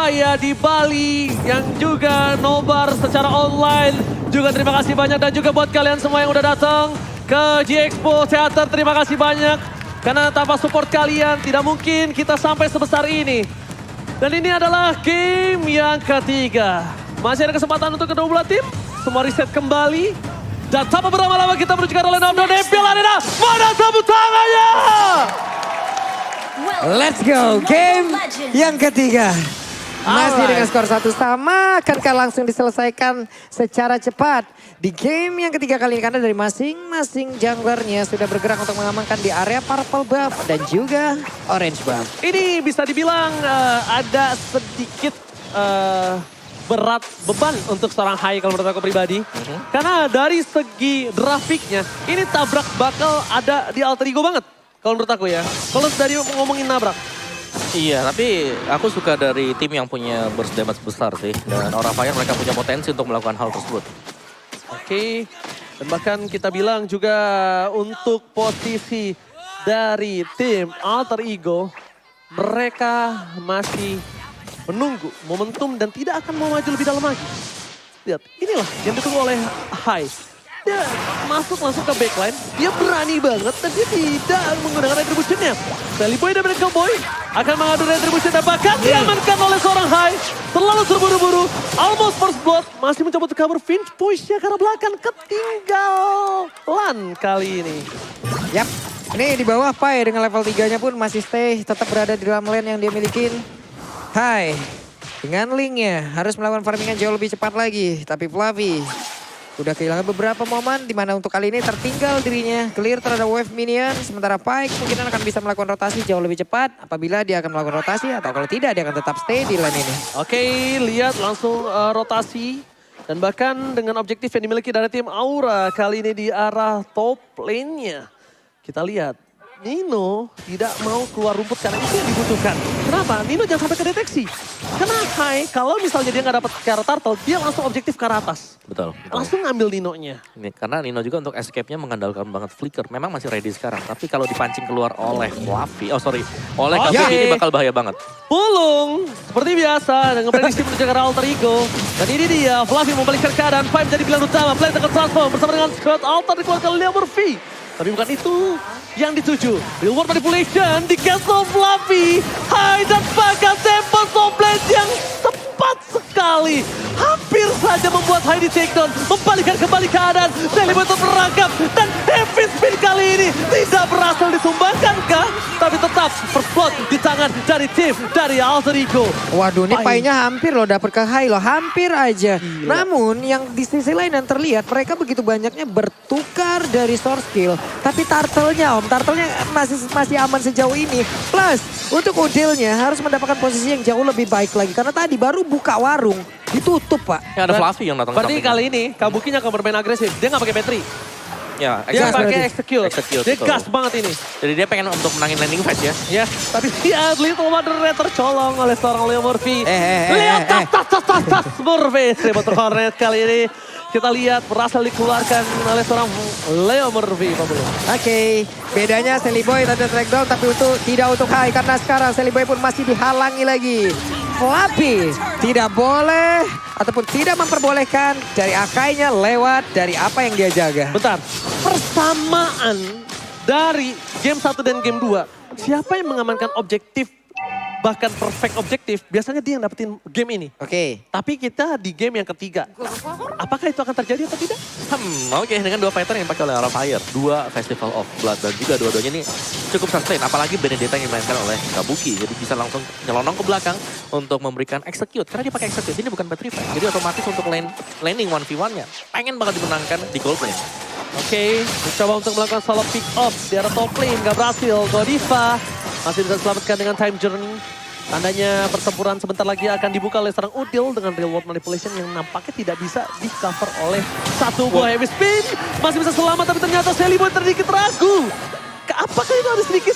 Surabaya, di Bali, yang juga nobar secara online. Juga terima kasih banyak dan juga buat kalian semua yang udah datang ke G-Expo Theater, terima kasih banyak. Karena tanpa support kalian tidak mungkin kita sampai sebesar ini. Dan ini adalah game yang ketiga. Masih ada kesempatan untuk kedua belah tim, semua reset kembali. Dan tanpa berlama-lama kita menuju ke arena Nepil Arena. Mana tepuk tangannya? Let's go, game yang ketiga. Masih dengan skor 1 sama, akankah langsung diselesaikan secara cepat. Di game yang ketiga kali ini karena dari masing-masing junglernya sudah bergerak untuk mengamankan di area purple buff dan juga orange buff. Ini bisa dibilang ada sedikit berat beban untuk seorang Hai kalau menurut aku pribadi. Karena dari segi grafiknya, ini tabrak bakal ada di alter ego banget. Kalau menurut aku ya, kalau dari ngomongin nabrak. Iya, tapi aku suka dari tim yang punya burst damage besar sih. Dan Aura Fire mereka punya potensi untuk melakukan hal tersebut. Oke, dan bahkan kita bilang juga untuk posisi dari tim Alter Ego, mereka masih menunggu momentum dan tidak akan mau maju lebih dalam lagi. Lihat, inilah yang ditunggu oleh Hai. Dia masuk langsung ke backline, dia berani banget dan dia tidak menggunakan retribution-nya. Sally Boy dan Red Boy akan mengadu retribution dan bahkan diamankan oleh seorang Hai. Terlalu terburu-buru, almost first blood, masih mencoba untuk cover Finch push-nya karena belakang ketinggalan kali ini. Yap, ini di bawah Pai dengan level 3-nya pun masih stay, tetap berada di dalam lane yang dia milikin. Hai, dengan linknya harus melakukan farmingan jauh lebih cepat lagi, tapi Fluffy udah kehilangan beberapa momen di mana untuk kali ini tertinggal dirinya. Clear terhadap wave minion. Sementara Pike mungkin akan bisa melakukan rotasi jauh lebih cepat. Apabila dia akan melakukan rotasi atau kalau tidak dia akan tetap stay di lane ini. Oke, lihat langsung rotasi. Dan bahkan dengan objektif yang dimiliki dari tim Aura kali ini di arah top lane-nya. Kita lihat. Nino tidak mau keluar rumput karena itu yang dibutuhkan. Kenapa? Nino jangan sampai kedeteksi. Karena Hai, kalau misalnya dia nggak dapat ke arah turtle, dia langsung objektif ke arah atas. Betul. Langsung ngambil Nino-nya. Ini, karena Nino juga untuk escape-nya mengandalkan banget flicker. Memang masih ready sekarang. Tapi kalau dipancing keluar oleh Fluffy, oleh Kabuki ini bakal bahaya banget. Pulung, seperti biasa dengan prediksi menuju ke arah Alter Ego. Dan ini dia, Fluffy membalikkan keadaan. Five jadi pilihan utama, Play tekan transform bersama dengan Squad Alter dikeluarkan Leo Murphy. Tapi bukan itu yang dituju. Real World Manipulation di Castle Fluffy. Hai dan bahkan tempo Soblade yang tepat sekali. Hampir saja membuat Hai di takedown. Membalikkan kembali keadaan. Celebrator merangkap. Dan heavy spin kali ini tidak berhasil disumbangkankah? Tapi tetap first blood di tangan dari tim dari Alter Ego. Waduh, ini Pai-nya hampir loh dapat ke Hai loh. Hampir aja. Gila. Namun yang di sisi lain yang terlihat mereka begitu banyaknya bertukar dari source skill. Tapi turtle-nya turtle-nya masih aman sejauh ini. Plus untuk Udil-nya harus mendapatkan posisi yang jauh lebih baik lagi. Karena tadi baru buka warung, ditutup Pak. Ya ada Fluffy yang datang. Berarti kali ini Kabukinya akan bermain agresif. Dia nggak pakai battery. Ya, Dia pakai berarti. execute. Dia gas banget ini. Jadi dia pengen untuk menangin landing fight ya. Ya, tapi dia Little Mother tercolong oleh seorang Leo Murphy. Leo tas Murphy. Motor Hornet kali ini. Kita lihat berhasil dikeluarkan oleh seorang Leo Murphy. Oke, bedanya Sally Boy tadi trackdown tapi tidak untuk Hai. Karena sekarang Sally Boy pun masih dihalangi lagi. Fluffy tidak boleh ataupun tidak memperbolehkan dari Akainya lewat dari apa yang dia jaga. Bentar, persamaan dari game 1 dan game 2. Siapa yang mengamankan objektif, bahkan perfect objektif, biasanya dia yang dapetin game ini. Oke. Tapi kita di game yang ketiga. Apakah itu akan terjadi atau tidak? Oke, dengan dua pattern yang dipakai oleh Aura Fire. Dua Festival of Blood dan juga dua-duanya ini cukup sustain. Apalagi Benedetta yang dimainkan oleh Kabuki. Jadi bisa langsung nyelonong ke belakang untuk memberikan execute. Karena dia pakai execute, ini bukan battery fight. Jadi otomatis untuk landing 1v1-nya. Pengen banget dimenangkan di gold lane. Oke, mencoba untuk melakukan solo pick off di arah top lane. Gak berhasil, Godiva masih bisa diselamatkan dengan time journey. Tandanya pertempuran sebentar lagi akan dibuka oleh seorang Udil dengan real world manipulation yang nampaknya tidak bisa di cover oleh satu buah heavy spin. Masih bisa selamat tapi ternyata Sally Boy sedikit ragu. Apakah itu ada sedikit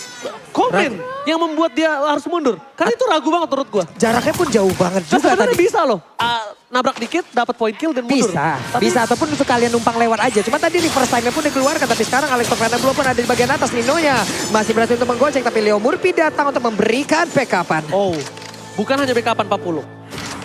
komen yang membuat dia harus mundur? Karena itu ragu banget menurut gue. Jaraknya pun jauh banget Nah, juga sebenarnya tadi. bisa loh. Nabrak dikit, dapat point kill dan mundur. Bisa ataupun untuk kalian numpang lewat aja. Cuma tadi reverse time-nya pun dikeluarkan. Tapi sekarang Alex Fernando pun ada di bagian atas. Nino-nya masih berhasil untuk menggocek. Tapi Leo Murphy datang untuk memberikan backup-an. Oh, bukan hanya backup 40.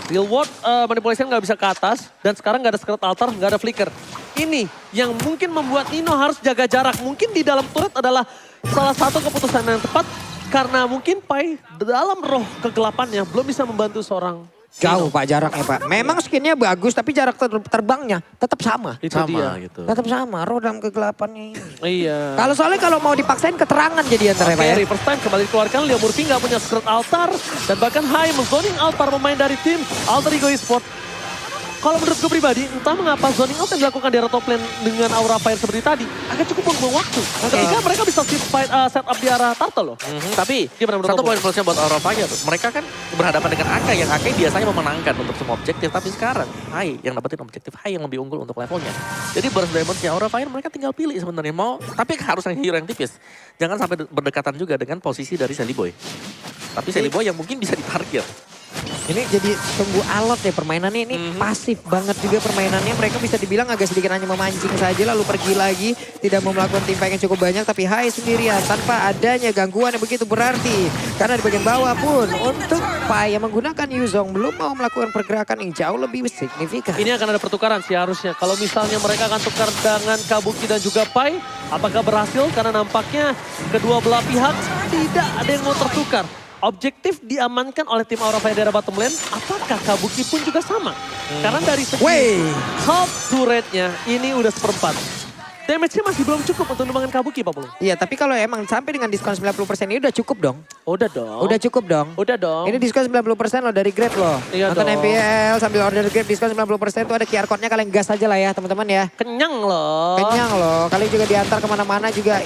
Real world manipulation nggak bisa ke atas. Dan sekarang nggak ada secret altar, nggak ada flicker. Ini yang mungkin membuat Nino harus jaga jarak. Mungkin di dalam turret adalah salah satu keputusan yang tepat. Karena mungkin Pai dalam roh kegelapannya belum bisa membantu seorang Jauh Pak jaraknya Pak. Memang skinnya bagus tapi jarak terbangnya tetap sama. Itu Sama dia. gitu. Tetap sama, roh dalam kegelapannya ini. Iya. Kalau mau dipaksain keterangan jadi antara Pak ya. Oke, first time kembali dikeluarkan. Leo Murphy nggak punya secret altar. Dan bahkan Hai zoning out para pemain dari tim Alter Ego Esport. Kalau menurut gue pribadi, entah mengapa zoning out yang dilakukan di area top lane dengan Aura Fire seperti tadi, agak cukup membuang waktu. Ketika mereka bisa set up di arah Turtle loh. Tapi Gimana menurut satu kamu? poin plusnya buat Aura Fire, mereka kan berhadapan dengan Akai yang Akai biasanya memenangkan untuk semua objektif. Tapi sekarang Hai yang dapetin objektif, Hai yang lebih unggul untuk levelnya. Jadi burst damage-nya Aura Fire mereka tinggal pilih sebenarnya mau, tapi harus yang hero yang tipis. Jangan sampai berdekatan juga dengan posisi dari Sally Boy. Tapi Sally Boy yang mungkin bisa ditarget. Ini jadi tunggu alot ya permainannya ini pasif banget juga permainannya. Mereka bisa dibilang agak sedikit hanya memancing saja lalu pergi lagi. Tidak mau melakukan team fight yang cukup banyak tapi Hai sendirian tanpa adanya gangguan yang begitu berarti. Karena di bagian bawah pun untuk Pai yang menggunakan Yuzong belum mau melakukan pergerakan yang jauh lebih signifikan. Ini akan ada pertukaran sih harusnya. Kalau misalnya mereka akan tukar dengan Kabuki dan juga Pai, apakah berhasil? Karena nampaknya kedua belah pihak tidak ada yang mau tertukar. Objektif diamankan oleh tim Aura Fire dari bottom lane, apakah Kabuki pun juga sama? Karena dari segi half turretnya ini udah seperempat. Damage-nya masih belum cukup untuk numbangin Kabuki Pak Pulung. Iya tapi kalau emang sampai dengan diskon 90% ini udah cukup dong. Udah dong. Udah cukup dong. Udah dong. Ini diskon 90% loh dari Grab loh. Iya Nonton dong. MPL sambil order Grab diskon 90% tuh ada QR code-nya kalian gas aja lah ya teman-teman ya. Kenyang loh. Kenyang loh. Kalian juga diantar kemana-mana juga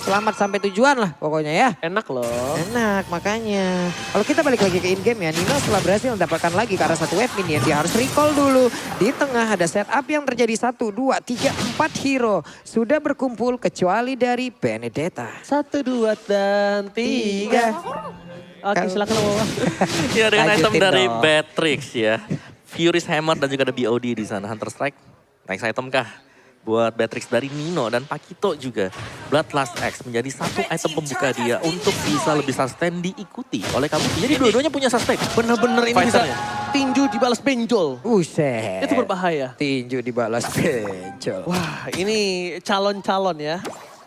selamat sampai tujuan lah pokoknya ya. Enak loh. Enak makanya. Kalau kita balik lagi ke in-game ya, Nino setelah berhasil mendapatkan lagi ke arah satu wave minion, dia harus recall dulu. Di tengah ada setup yang terjadi 1, 2, 3, 4 hero. Sudah berkumpul kecuali dari Benedetta. 1, 2, dan 3. Oke silakan Wawa. Ya dengan item Lanjutin dari dong. Batrix ya. Furious Hammer dan juga ada BOD di sana. Hunter Strike. Next item kah? Buat Batrix dari Nino dan Pakito juga. Bloodlust X menjadi satu item pembuka dia untuk bisa lebih sustain diikuti oleh kamu. Jadi dua-duanya punya sustain. Bener-bener ini bisa Fighternya. tinju dibalas benjol. Buset. Itu berbahaya. Tinju dibalas bencol. Wah ini calon-calon ya.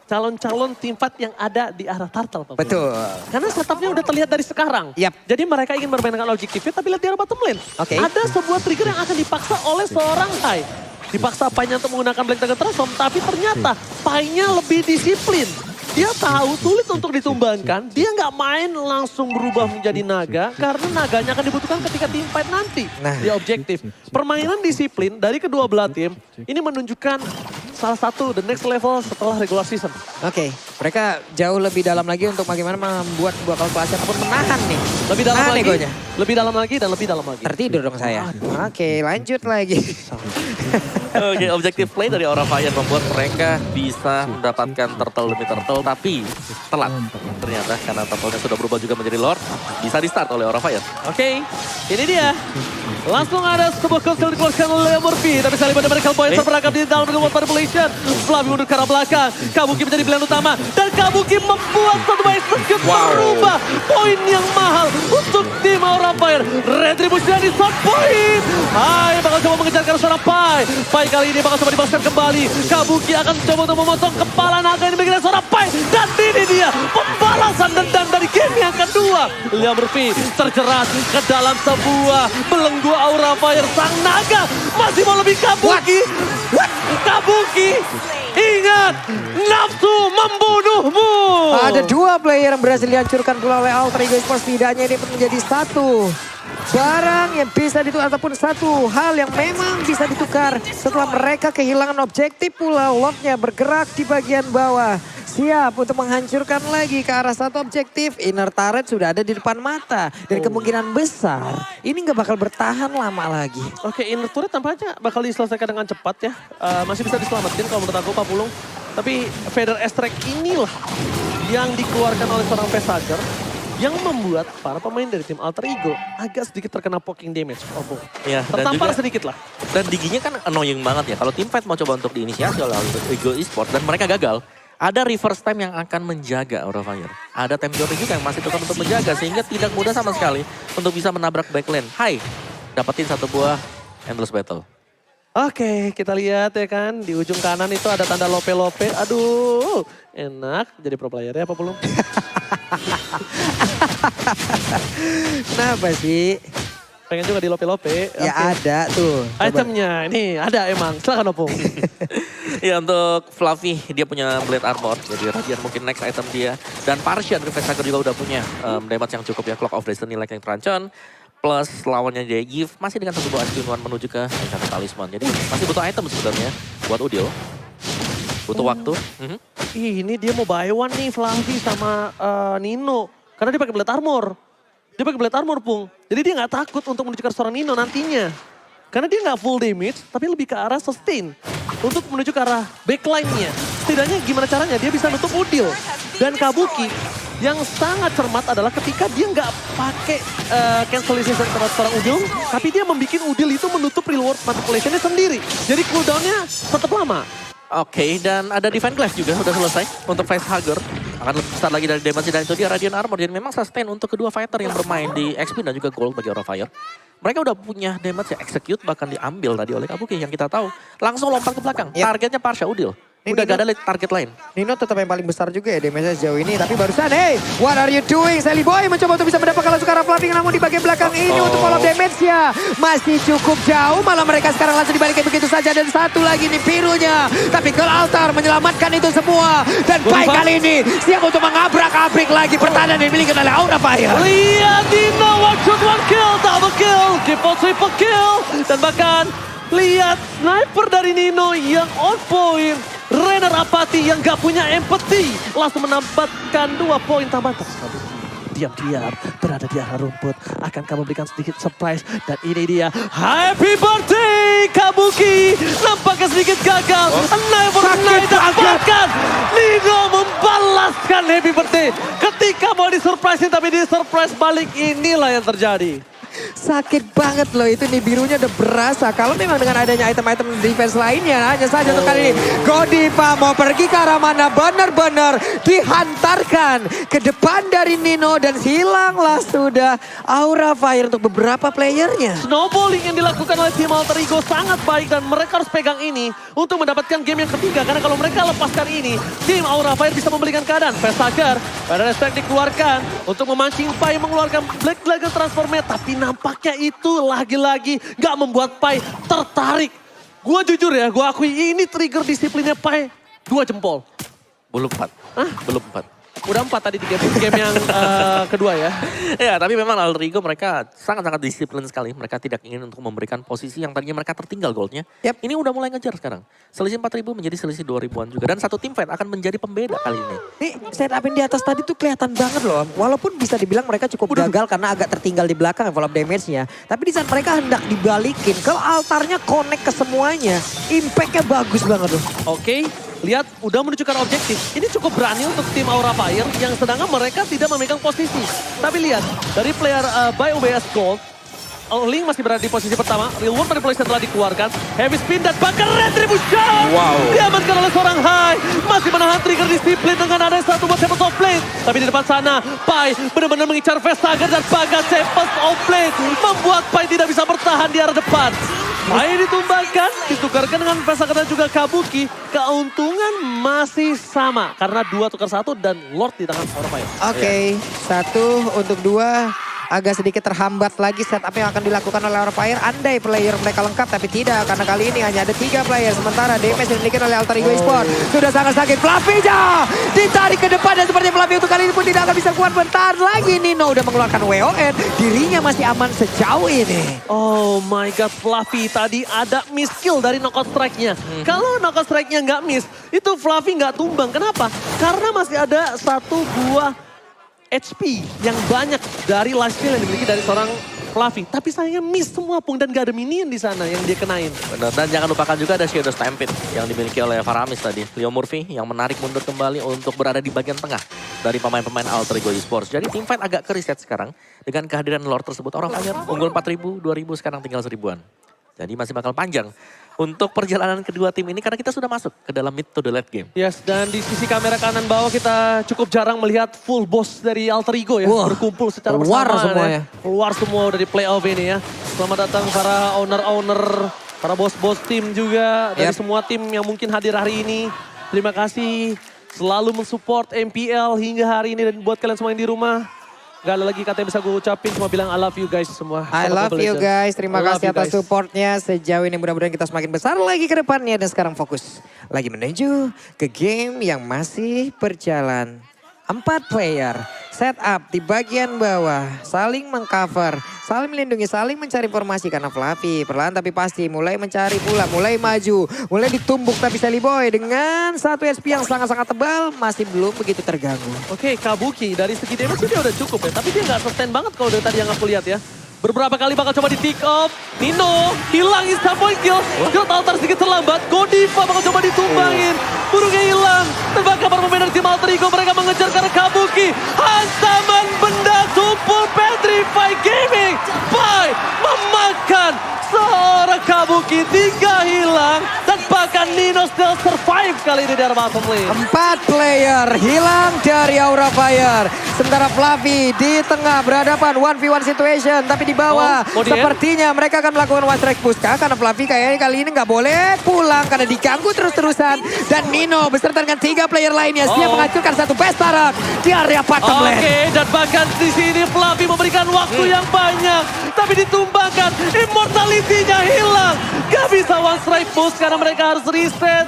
Calon-calon tim fight yang ada di arah Turtle. Pak Pulung. Betul. Karena setupnya udah terlihat dari sekarang. Yap. Jadi mereka ingin bermain dengan objektifnya tapi lihat di arah bottom lane. Oke. Ada sebuah trigger yang akan dipaksa oleh seorang Hai. Dipaksa Pai-nya untuk menggunakan Black Dagger Transform, tapi ternyata Pai-nya lebih disiplin. Dia tahu sulit untuk ditumbangkan, dia nggak main langsung berubah menjadi naga, karena naganya akan dibutuhkan ketika tim fight nanti. Nah. Di objektif. Permainan disiplin dari kedua belah tim, ini menunjukkan salah satu the next level setelah regular season. Oke, mereka jauh lebih dalam lagi untuk bagaimana membuat sebuah kalkulasi ataupun menahan nih. Lebih dalam Menahan lagi, egonya. lebih dalam lagi dan lebih dalam lagi. Tertidur dong saya. Oke, lanjut lagi. Oke, objektif play dari Aura Fire membuat mereka bisa mendapatkan turtle demi turtle, tapi telat ternyata karena turtle-nya sudah berubah juga menjadi lord. Bisa di start oleh Aura Fire. Oke, ini dia. Langsung ada sebuah kill dikeluarkan oleh Leo Murphy. Tapi sekali pada Medical Point terperangkap di dalam reward manipulation. Flavi mundur ke arah belakang. Kabuki menjadi pilihan utama. Dan Kabuki membuat satu execute merubah poin yang mahal untuk tim Aura Fire. Retribution dari shot point. Hai, bakal coba mengejar ke arah seorang Pai. Pai kali ini bakal coba dibalaskan kembali. Kabuki akan coba untuk memotong kepala naga ini bagi seorang Pai. Dan ini dia pembalasan dendam dari game yang kedua. Leo Murphy terjerat ke dalam sebuah belenggu Aura Fire. Sang naga masih mau lebih Kabuki. Kabuki, ingat nafsu membunuhmu. Ada dua player yang berhasil dihancurkan pula oleh Alter Ego Esports. Setidaknya ini menjadi satu barang yang bisa ditukar ataupun satu hal yang memang bisa ditukar setelah mereka kehilangan objektif pula. Lordnya bergerak di bagian bawah. Siap untuk menghancurkan lagi ke arah satu objektif. Inner turret sudah ada di depan mata. Dan kemungkinan besar ini nggak bakal bertahan lama lagi. Oke, inner turret tampaknya bakal diselesaikan dengan cepat ya. Masih bisa diselamatin kalau menurut aku Pak Pulung. Tapi Vader S-Track inilah yang dikeluarkan oleh seorang Pesager yang membuat para pemain dari tim Alter Ego agak sedikit terkena poking damage. Ya, dan Tertampar juga sedikit lah. dan diginya kan annoying banget ya. Kalau tim fight mau coba untuk diinisiasi oleh Alter Ego Esports dan mereka gagal, ada reverse time yang akan menjaga Aura Fire. Ada time journey juga yang masih tetap untuk menjaga sehingga tidak mudah sama sekali untuk bisa menabrak backline. Hai, dapetin satu buah Endless Battle. Oke, kita lihat ya kan. Di ujung kanan itu ada tanda lope-lope. Aduh, enak. Jadi pro player ya apa belum? Kenapa sih? Pengen juga di lope-lope. Ya Oke. ada tuh. Coba. Itemnya, ini ada emang. Silakan Opung. Ya untuk Fluffy dia punya Blade Armor. Jadi Radiant mungkin next item dia. Dan Parsian Reface juga udah punya damage yang cukup ya. Clock of Destiny like yang terancam. Plus lawannya Yves masih dengan satu buah Askin menuju ke Enchanted Talisman. Jadi masih butuh item sebenarnya buat Udil. Butuh waktu. Ini dia mau buy one nih Fluffy sama Nino. Karena dia pakai Blade Armor. Dia pakai Blade Armor, Pung. Jadi dia nggak takut untuk menuju ke seorang Nino nantinya. Karena dia nggak full damage, tapi lebih ke arah sustain. Untuk menuju ke arah backline-nya. Setidaknya gimana caranya dia bisa nutup Udil. Dan Kabuki yang sangat cermat adalah ketika dia nggak pakai cancellation terhadap seorang Udil, tapi dia membuat Udil itu menutup reward manipulation-nya sendiri. Jadi cooldown-nya tetap lama. Oke, dan ada Divine Glass juga udah selesai untuk Facehugger. Akan lebih besar lagi dari damage dan itu dia Radiant Armor. Jadi memang sustain untuk kedua fighter yang bermain di XP dan juga Gold bagi Aura Fire. Mereka udah punya damage ya, execute bahkan diambil tadi oleh Kabuki yang kita tahu. Langsung lompat ke belakang, targetnya Parsha Udil. Udah gak ada target lain. Nino tetap yang paling besar juga ya damage sejauh ini. Tapi barusan, hey, what are you doing? Sally Boy mencoba untuk bisa mendapatkan langsung ke arah Fluffy. Namun di bagian belakang ini untuk follow damage-nya. Masih cukup jauh. Malah mereka sekarang langsung dibalikin begitu saja. Dan satu lagi nih birunya. Tapi Girl Altar menyelamatkan itu semua. Dan Pai kali ini siap untuk mengabrak-abrik lagi pertahanan yang dimiliki oleh Aura Fire. Lihat Dino, one shot, one kill, double kill, default triple kill. Dan bahkan lihat sniper dari Nino yang on point. Renner apati yang gak punya empathy. Langsung menambahkan 2 poin tambahan. Tapi diam-diam berada di arah rumput. Akankah memberikan sedikit surprise. Dan ini dia. Happy birthday Kabuki. Nampaknya sedikit gagal. Never dapatkan. Nino membalaskan happy birthday. Ketika mau disurprisein tapi di surprise balik, inilah yang terjadi. Sakit banget loh itu nih birunya udah berasa. Kalau memang dengan adanya item-item defense lainnya hanya saja untuk kali ini Godiva mau pergi ke arah mana benar-benar dihantarkan ke depan dari Nino dan hilanglah sudah Aura Fire untuk beberapa playernya. Snowballing yang dilakukan oleh tim Alter Ego sangat baik dan mereka harus pegang ini untuk mendapatkan game yang ketiga. Karena kalau mereka lepaskan ini, tim Aura Fire bisa memberikan keadaan. Facehugger pada respect dikeluarkan untuk memancing Pai mengeluarkan Black Dragon Transformnya. Tapi nampaknya itu lagi-lagi gak membuat Pai tertarik. Gue jujur ya, gue akui ini trigger disiplinnya Pai 2 jempol. Belum 4. Hah? Belum 4. Udah 4 tadi di game yang kedua ya. Ya, tapi memang Alter Ego mereka sangat-sangat disiplin sekali. Mereka tidak ingin untuk memberikan posisi yang tadinya mereka tertinggal goldnya. Yep. Ini udah mulai ngejar sekarang. Selisih 4.000 menjadi selisih 2.000-an juga. Dan satu tim fight akan menjadi pembeda kali ini. Nih setupin di atas tadi tuh kelihatan banget loh. Walaupun bisa dibilang mereka cukup gagal karena agak tertinggal di belakang envelope damage-nya. Tapi di saat mereka hendak dibalikin, kalau altarnya connect ke semuanya, impact-nya bagus banget loh. Oke, lihat udah menuju ke arah objektif. Ini cukup berani untuk tim Aura Fire yang sedangkan mereka tidak memegang posisi. Tapi lihat, dari player by UBS Gold, Link masih berada di posisi pertama. Reward manipulation telah dikeluarkan. Heavy spin dan bahkan retribution. Wow. Diamankan oleh seorang Hai. Masih menahan trigger disiplin dengan ada satu buat Tempest of Blade. Tapi di depan sana, Pai benar-benar mengincar Facehugger dan bagas Tempest of Blade. Membuat Pai tidak bisa bertahan di arah depan. Pai ditumbangkan, ditukarkan dengan Facehugger dan juga Kabuki. Keuntungan masih sama. Karena 2 tukar 1 dan Lord di tangan Aura Fire. Oke, 1 untuk 2. Agak sedikit terhambat lagi setup yang akan dilakukan oleh Aura Fire. Andai player mereka lengkap tapi tidak. Karena kali ini hanya ada 3 player. Sementara damage yang dimiliki oleh Alter Ego Esports sudah sangat sakit. Fluffy ditarik ke depan dan seperti Fluffy untuk kali ini pun tidak akan bisa kuat bertahan lagi. Nino udah mengeluarkan WON. Dirinya masih aman sejauh ini. Oh my god, Fluffy tadi ada miss kill dari knockout strike-nya. Kalau knockout strike-nya nggak miss, itu Fluffy nggak tumbang. Kenapa? Karena masih ada 1 buah HP yang banyak dari lifesteal yang dimiliki dari seorang Fluffy. Tapi sayangnya miss semua Pung dan gak ada minion di sana yang dia kenain. Benar, dan jangan lupakan juga ada Shadow Stampede yang dimiliki oleh Faramis tadi. Leo Murphy yang menarik mundur kembali untuk berada di bagian tengah dari pemain-pemain Alter Ego Esports. Jadi tim fight agak ke reset sekarang dengan kehadiran Lord tersebut. Aura Fire unggul 4.000, 2.000 sekarang tinggal 1.000-an. Jadi masih bakal panjang untuk perjalanan kedua tim ini karena kita sudah masuk ke dalam mid to the late game. Yes, dan di sisi kamera kanan bawah kita cukup jarang melihat full boss dari Alter Ego ya. Wah, berkumpul secara keluar bersamaan semuanya. ya. Keluar semua dari playoff ini ya. Selamat datang para owner-owner, para bos-bos tim juga. Dari Yap. semua tim yang mungkin hadir hari ini. Terima kasih selalu mensupport MPL hingga hari ini. Dan buat kalian semua yang di rumah, gak ada lagi kata yang bisa gue ucapin, cuma bilang I love you guys semua. I Selamat love Mobile you Legends. guys, terima I love kasih you atas guys. supportnya. Sejauh ini mudah-mudahan kita semakin besar lagi ke depannya. Dan sekarang fokus lagi menuju ke game yang masih berjalan. 4 player, setup di bagian bawah, saling mengcover, saling melindungi, saling mencari formasi. Karena Fluffy perlahan tapi pasti mulai mencari pula, mulai maju, mulai ditumbuk. Tapi Sally Boy dengan satu SP yang sangat-sangat tebal masih belum begitu terganggu. Oke, Kabuki dari segi damage dia udah cukup ya. Tapi dia nggak sustain banget kalau dari tadi yang aku lihat ya. Beberapa kali bakal coba di pick up. Nino hilang instant point kill. God Altar sedikit terlambat. Godiva bakal coba ditumbangin. Burungnya hilang. Terbakar para pemain dari tim Alter Ego. Mereka mengejar karena Kabuki. Hantaman benda tumpul Petrify Gaming. Pai memakan seorang Kabuki. 3 hilang. Dan bahkan Nino still survive kali ini dari bottom lane. 4 player hilang dari Aura Fire. Sementara Fluffy di tengah berhadapan 1v1 situation. Tapi di bawah Oh, mau di-end? sepertinya mereka akan melakukan one strike push. Karena Fluffy kayaknya kali ini nggak boleh pulang. Karena diganggu terus-terusan. Dan Nino beserta dengan 3 player lainnya siap menghancurkan satu best turret di area bottom lane. Oke, dan bahkan di sini Fluffy memberikan waktu yang banyak. Tapi ditumbangkan, immortality-nya hilang. Gak bisa one strike push karena mereka harus reset.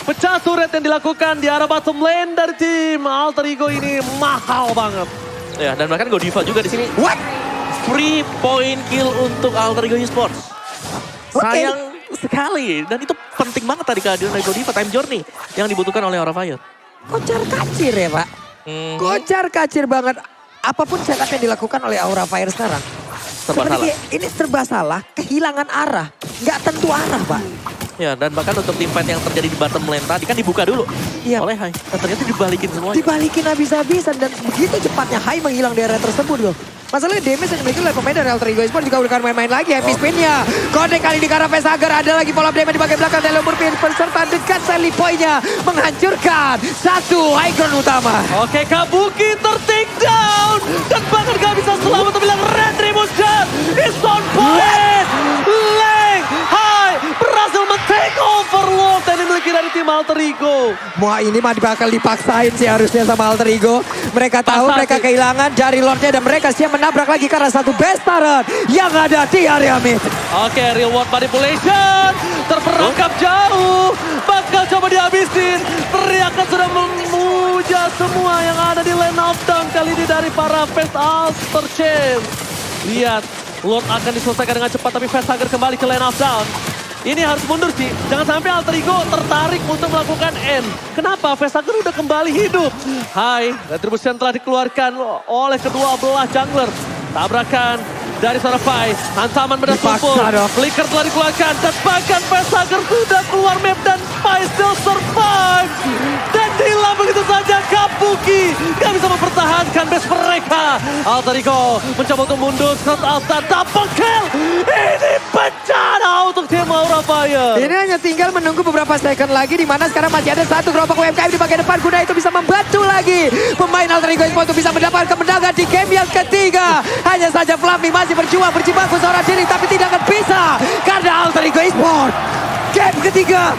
Pecah turret yang dilakukan di arah bottom lane dari tim Alter Ego ini mahal banget. Ya, dan bahkan Godiva juga di sini. What? Free point kill untuk Alter Ego Esports. Oke. Sayang sekali. Dan itu penting banget tadi kehadiran dari Godiva. Time journey yang dibutuhkan oleh Aura Fire. Kocar kacir ya Pak. Kocar kacir banget. Apapun setup yang dilakukan oleh Aura Fire sekarang. Serba salah. Seperti ini serba salah, kehilangan arah. Nggak tentu arah Pak. Ya, dan bahkan untuk tim fight yang terjadi di bottom lane tadi kan dibuka dulu Iya. oleh Hai. Dan ternyata dibalikin semuanya. Dibalikin habis-habisan dan begitu cepatnya Hai menghilang di area tersebut loh. Masalahnya damage yang dimiliki oleh pemain dari Alter Ego Esports juga udah main-main lagi. Happy spin-nya. Kode kali di arah Vesager. Ada lagi follow up damage di bagian belakang. Taylor Murphy berserta dekat Sally Boy-nya. Menghancurkan satu high ground utama. Oke, Kabuki ter-take down. Dan bahkan gak bisa selamat untuk bilang Retribution is on point. Leng Hai berhasil men-take over Lord yang dimiliki dari tim Alter Ego. Wah ini mah bakal dipaksain sih harusnya sama Alter Ego. Mereka tahu Paksa mereka sih. kehilangan jari Lordnya dan mereka siap menabrak lagi karena satu best turret yang ada di area mid. Oke, real world manipulation. Terperangkap jauh. Bakal coba dihabisin. Teriakan sudah memuja semua yang ada di lane of down kali ini dari para fans Alter Chain. Lihat, Lord akan diselesaikan dengan cepat tapi Vesager kembali ke lane of down. Ini harus mundur sih. Jangan sampai Alter Ego tertarik untuk melakukan end. Kenapa? Vesager udah kembali hidup. Hai, retribution telah dikeluarkan oleh kedua belah jungler. Tabrakan dari seorang Pai. Hantaman benda tumpul. Dipaksa dong. Flicker telah dikeluarkan. Dan bahkan Vesager sudah keluar map dan Pai still survive. Dan hilang begitu saja Kabuki. Gak bisa mempertahankan base mereka. Alter Ego mencoba untuk mundur. Shot Alta double kill. Ini bencana untuk tim Aura Fire. Ini hanya tinggal menunggu beberapa second lagi di mana sekarang masih ada satu kelompok UMKM di bagian depan. Guna itu bisa membantu lagi pemain Alter Ego Esports untuk bisa mendapatkan kemenangan di game yang ketiga. Hanya saja Fluffy masih berjuang berjibaku seorang diri tapi tidak akan bisa karena Alter Ego Esports game ketiga